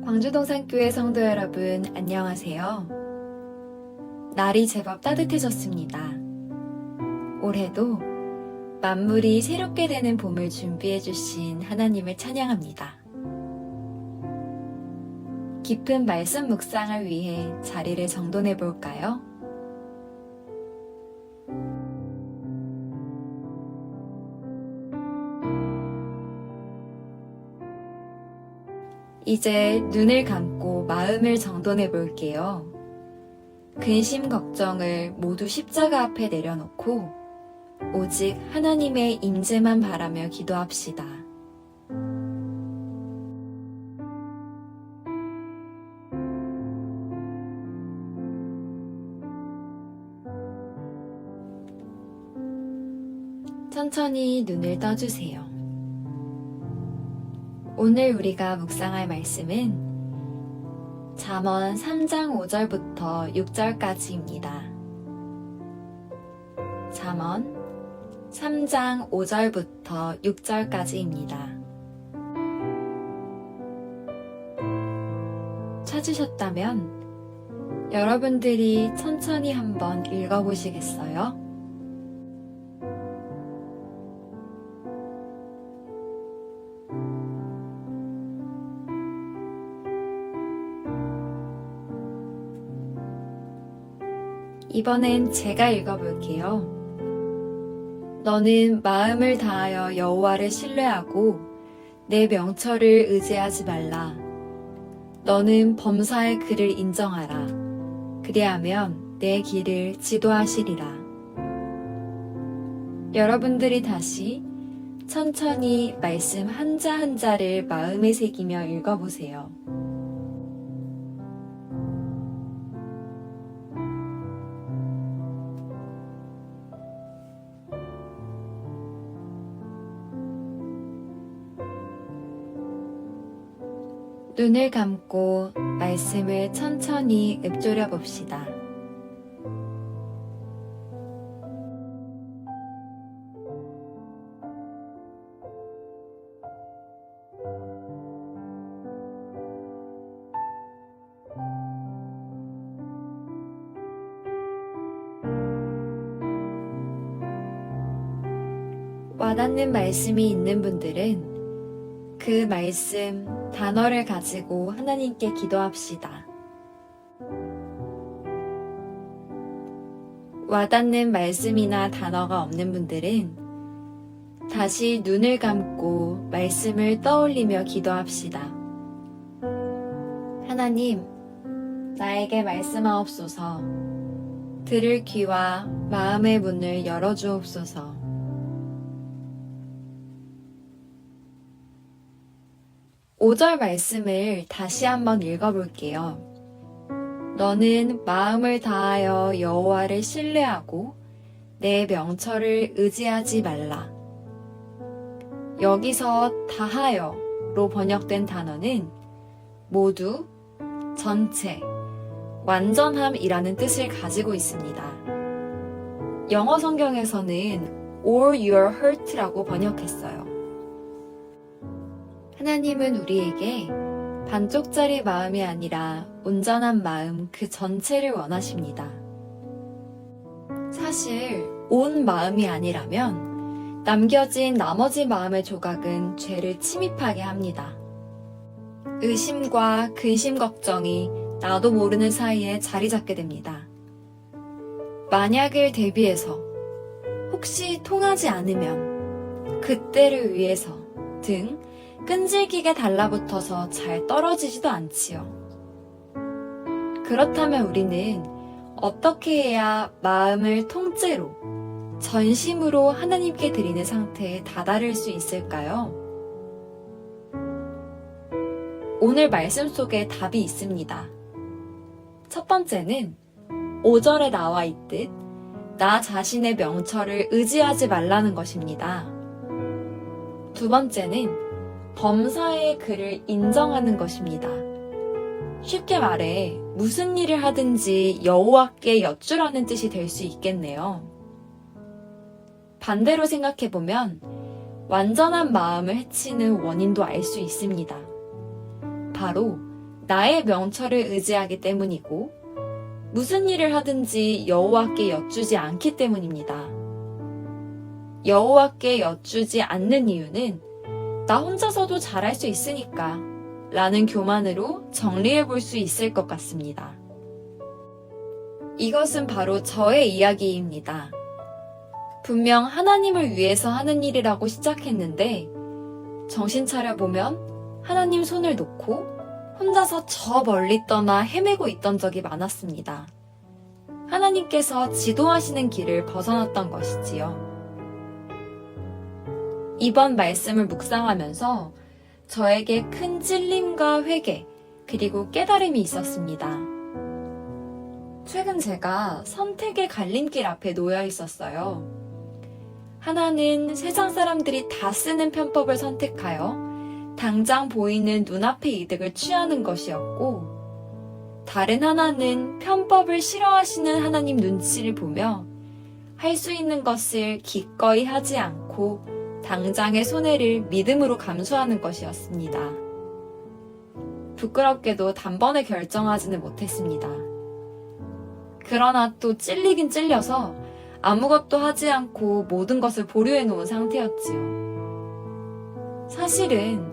광주동산교회 성도 여러분, 안녕하세요. 날이 제법 따뜻해졌습니다. 올해도 만물이 새롭게 되는 봄을 준비해 주신 하나님을 찬양합니다. 깊은 말씀 묵상을 위해 자리를 정돈해 볼까요? 이제 눈을 감고 마음을 정돈해 볼게요. 근심 걱정을 모두 십자가 앞에 내려놓고 오직 하나님의 임재만 바라며 기도합시다. 천천히 눈을 떠주세요. 오늘 우리가 묵상할 말씀은 잠언 3장 5절부터 6절까지입니다. 잠언 3장 5절부터 6절까지입니다. 찾으셨다면 여러분들이 천천히 한번 읽어보시겠어요? 이번엔 제가 읽어볼게요. 너는 마음을 다하여 여호와를 신뢰하고 내 명철을 의지하지 말라. 너는 범사의 그를 인정하라. 그리하면 내 길을 지도하시리라. 여러분들이 다시 천천히 말씀 한자 한자를 마음에 새기며 읽어보세요. 눈을 감고 말씀을 천천히 읊조려 봅시다. 와닿는 말씀이 있는 분들은 그 말씀, 단어를 가지고 하나님께 기도합시다. 와닿는 말씀이나 단어가 없는 분들은 다시 눈을 감고 말씀을 떠올리며 기도합시다. 하나님, 나에게 말씀하옵소서. 들을 귀와 마음의 문을 열어주옵소서. 오 절 말씀을 다시 한번 읽어볼게요. 너는 마음을 다하여 여호와를 신뢰하고 내 명철을 의지하지 말라. 여기서 다하여로 번역된 단어는 모두, 전체, 완전함이라는 뜻을 가지고 있습니다. 영어 성경에서는 all your heart라고 번역했어요. 하나님은 우리에게 반쪽짜리 마음이 아니라 온전한 마음 그 전체를 원하십니다. 사실 온 마음이 아니라면 남겨진 나머지 마음의 조각은 죄를 침입하게 합니다. 의심과 근심 걱정이 나도 모르는 사이에 자리 잡게 됩니다. 만약을 대비해서 혹시 통하지 않으면 그때를 위해서 등 끈질기게 달라붙어서 잘 떨어지지도 않지요. 그렇다면 우리는 어떻게 해야 마음을 통째로, 전심으로 하나님께 드리는 상태에 다다를 수 있을까요? 오늘 말씀 속에 답이 있습니다. 첫 번째는 5절에 나와 있듯 나 자신의 명철을 의지하지 말라는 것입니다. 두 번째는 범사의 그를 인정하는 것입니다. 쉽게 말해 무슨 일을 하든지 여호와께 여쭈라는 뜻이 될 수 있겠네요. 반대로 생각해보면 완전한 마음을 해치는 원인도 알 수 있습니다. 바로 나의 명철을 의지하기 때문이고 무슨 일을 하든지 여호와께 여쭈지 않기 때문입니다. 여호와께 여쭈지 않는 이유는 나 혼자서도 잘할 수 있으니까 라는 교만으로 정리해 볼 수 있을 것 같습니다. 이것은 바로 저의 이야기입니다. 분명 하나님을 위해서 하는 일이라고 시작했는데 정신 차려보면 하나님 손을 놓고 혼자서 저 멀리 떠나 헤매고 있던 적이 많았습니다. 하나님께서 지도하시는 길을 벗어났던 것이지요. 이번 말씀을 묵상하면서 저에게 큰 찔림과 회개, 그리고 깨달음이 있었습니다. 최근 제가 선택의 갈림길 앞에 놓여 있었어요. 하나는 세상 사람들이 다 쓰는 편법을 선택하여 당장 보이는 눈앞의 이득을 취하는 것이었고, 다른 하나는 편법을 싫어하시는 하나님 눈치를 보며 할 수 있는 것을 기꺼이 하지 않고 당장의 손해를 믿음으로 감수하는 것이었습니다. 부끄럽게도 단번에 결정하지는 못했습니다. 그러나 또 찔리긴 찔려서 아무것도 하지 않고 모든 것을 보류해 놓은 상태였지요. 사실은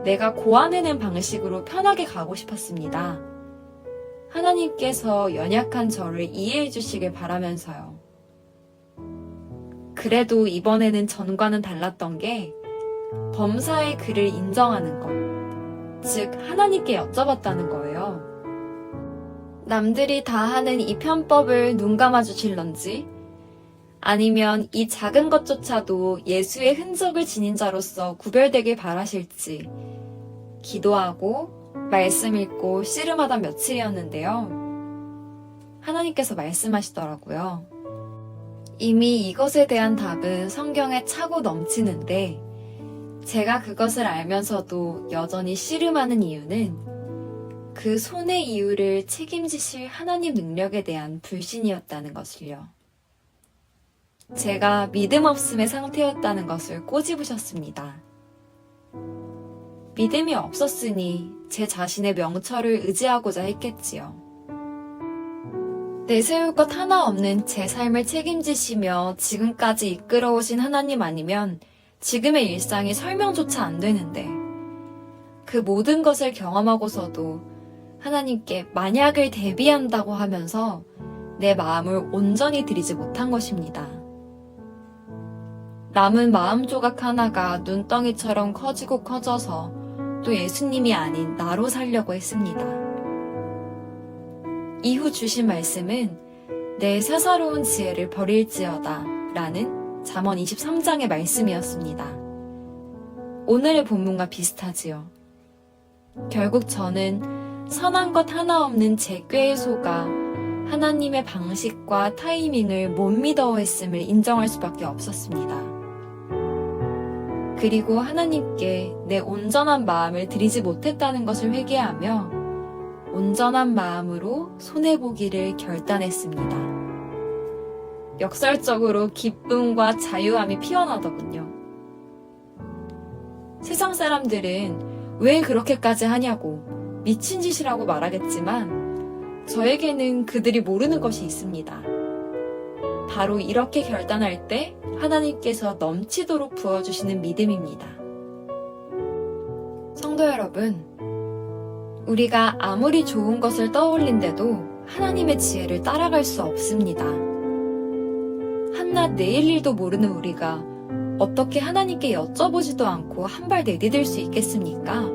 내가 고안해낸 방식으로 편하게 가고 싶었습니다. 하나님께서 연약한 저를 이해해 주시길 바라면서요. 그래도 이번에는 전과는 달랐던 게 범사의 그를 인정하는 것, 즉 하나님께 여쭤봤다는 거예요. 남들이 다 하는 이 편법을 눈 감아 주실런지, 아니면 이 작은 것조차도 예수의 흔적을 지닌 자로서 구별되길 바라실지 기도하고 말씀 읽고 씨름하던 며칠이었는데요. 하나님께서 말씀하시더라고요. 이미 이것에 대한 답은 성경에 차고 넘치는데 제가 그것을 알면서도 여전히 씨름하는 이유는 그 손의 이유를 책임지실 하나님 능력에 대한 불신이었다는 것을요. 제가 믿음 없음의 상태였다는 것을 꼬집으셨습니다. 믿음이 없었으니 제 자신의 명철을 의지하고자 했겠지요. 내세울 것 하나 없는 제 삶을 책임지시며 지금까지 이끌어오신 하나님 아니면 지금의 일상이 설명조차 안 되는데 그 모든 것을 경험하고서도 하나님께 만약을 대비한다고 하면서 내 마음을 온전히 드리지 못한 것입니다. 남은 마음 조각 하나가 눈덩이처럼 커지고 커져서 또 예수님이 아닌 나로 살려고 했습니다. 이후 주신 말씀은 내 사사로운 지혜를 버릴지어다 라는 잠언 23장의 말씀이었습니다. 오늘의 본문과 비슷하지요. 결국 저는 선한 것 하나 없는 제 꾀에 속아 하나님의 방식과 타이밍을 못 믿어했음을 인정할 수밖에 없었습니다. 그리고 하나님께 내 온전한 마음을 드리지 못했다는 것을 회개하며 온전한 마음으로 손해보기를 결단했습니다. 역설적으로 기쁨과 자유함이 피어나더군요. 세상 사람들은 왜 그렇게까지 하냐고 미친 짓이라고 말하겠지만 저에게는 그들이 모르는 것이 있습니다. 바로 이렇게 결단할 때 하나님께서 넘치도록 부어주시는 믿음입니다. 성도 여러분, 우리가 아무리 좋은 것을 떠올린데도 하나님의 지혜를 따라갈 수 없습니다. 한낱 내일 일도 모르는 우리가 어떻게 하나님께 여쭤보지도 않고 한 발 내디딜 수 있겠습니까?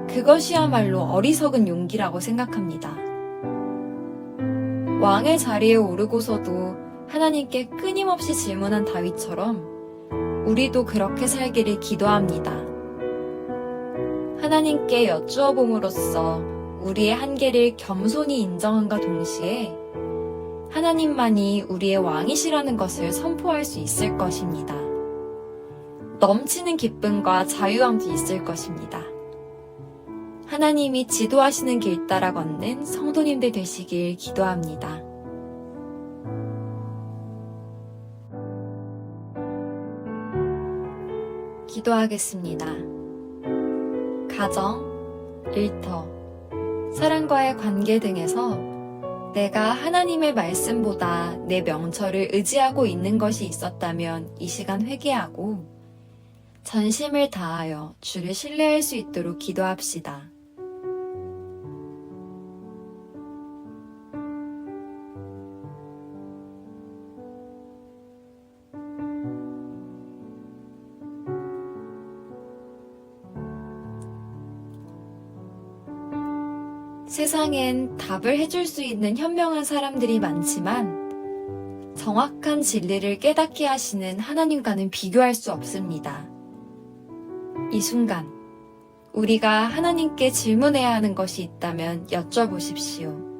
그것이야말로 어리석은 용기라고 생각합니다. 왕의 자리에 오르고서도 하나님께 끊임없이 질문한 다윗처럼 우리도 그렇게 살기를 기도합니다. 하나님께 여쭈어 봄으로써 우리의 한계를 겸손히 인정함과 동시에 하나님만이 우리의 왕이시라는 것을 선포할 수 있을 것입니다. 넘치는 기쁨과 자유함도 있을 것입니다. 하나님이 지도하시는 길 따라 걷는 성도님들 되시길 기도합니다. 기도하겠습니다. 가정, 일터, 사랑과의 관계 등에서 내가 하나님의 말씀보다 내 명철을 의지하고 있는 것이 있었다면 이 시간 회개하고 전심을 다하여 주를 신뢰할 수 있도록 기도합시다. 세상엔 답을 해줄 수 있는 현명한 사람들이 많지만 정확한 진리를 깨닫게 하시는 하나님과는 비교할 수 없습니다. 이 순간 우리가 하나님께 질문해야 하는 것이 있다면 여쭤보십시오.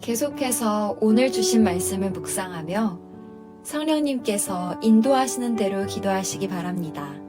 계속해서 오늘 주신 말씀을 묵상하며 성령님께서 인도하시는 대로 기도하시기 바랍니다.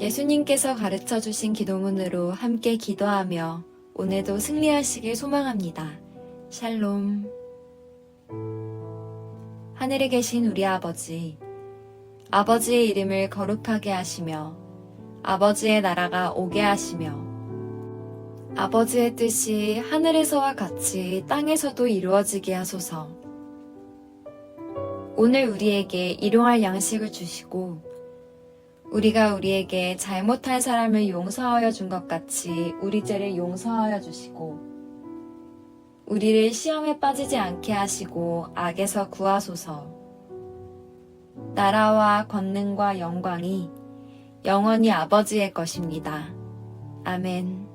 예수님께서 가르쳐 주신 기도문으로 함께 기도하며 오늘도 승리하시길 소망합니다. 샬롬. 하늘에 계신 우리 아버지, 아버지의 이름을 거룩하게 하시며 아버지의 나라가 오게 하시며 아버지의 뜻이 하늘에서와 같이 땅에서도 이루어지게 하소서. 오늘 우리에게 일용할 양식을 주시고 우리가 우리에게 잘못한 사람을 용서하여 준 것 같이 우리 죄를 용서하여 주시고 우리를 시험에 빠지지 않게 하시고 악에서 구하소서. 나라와 권능과 영광이 영원히 아버지의 것입니다. 아멘.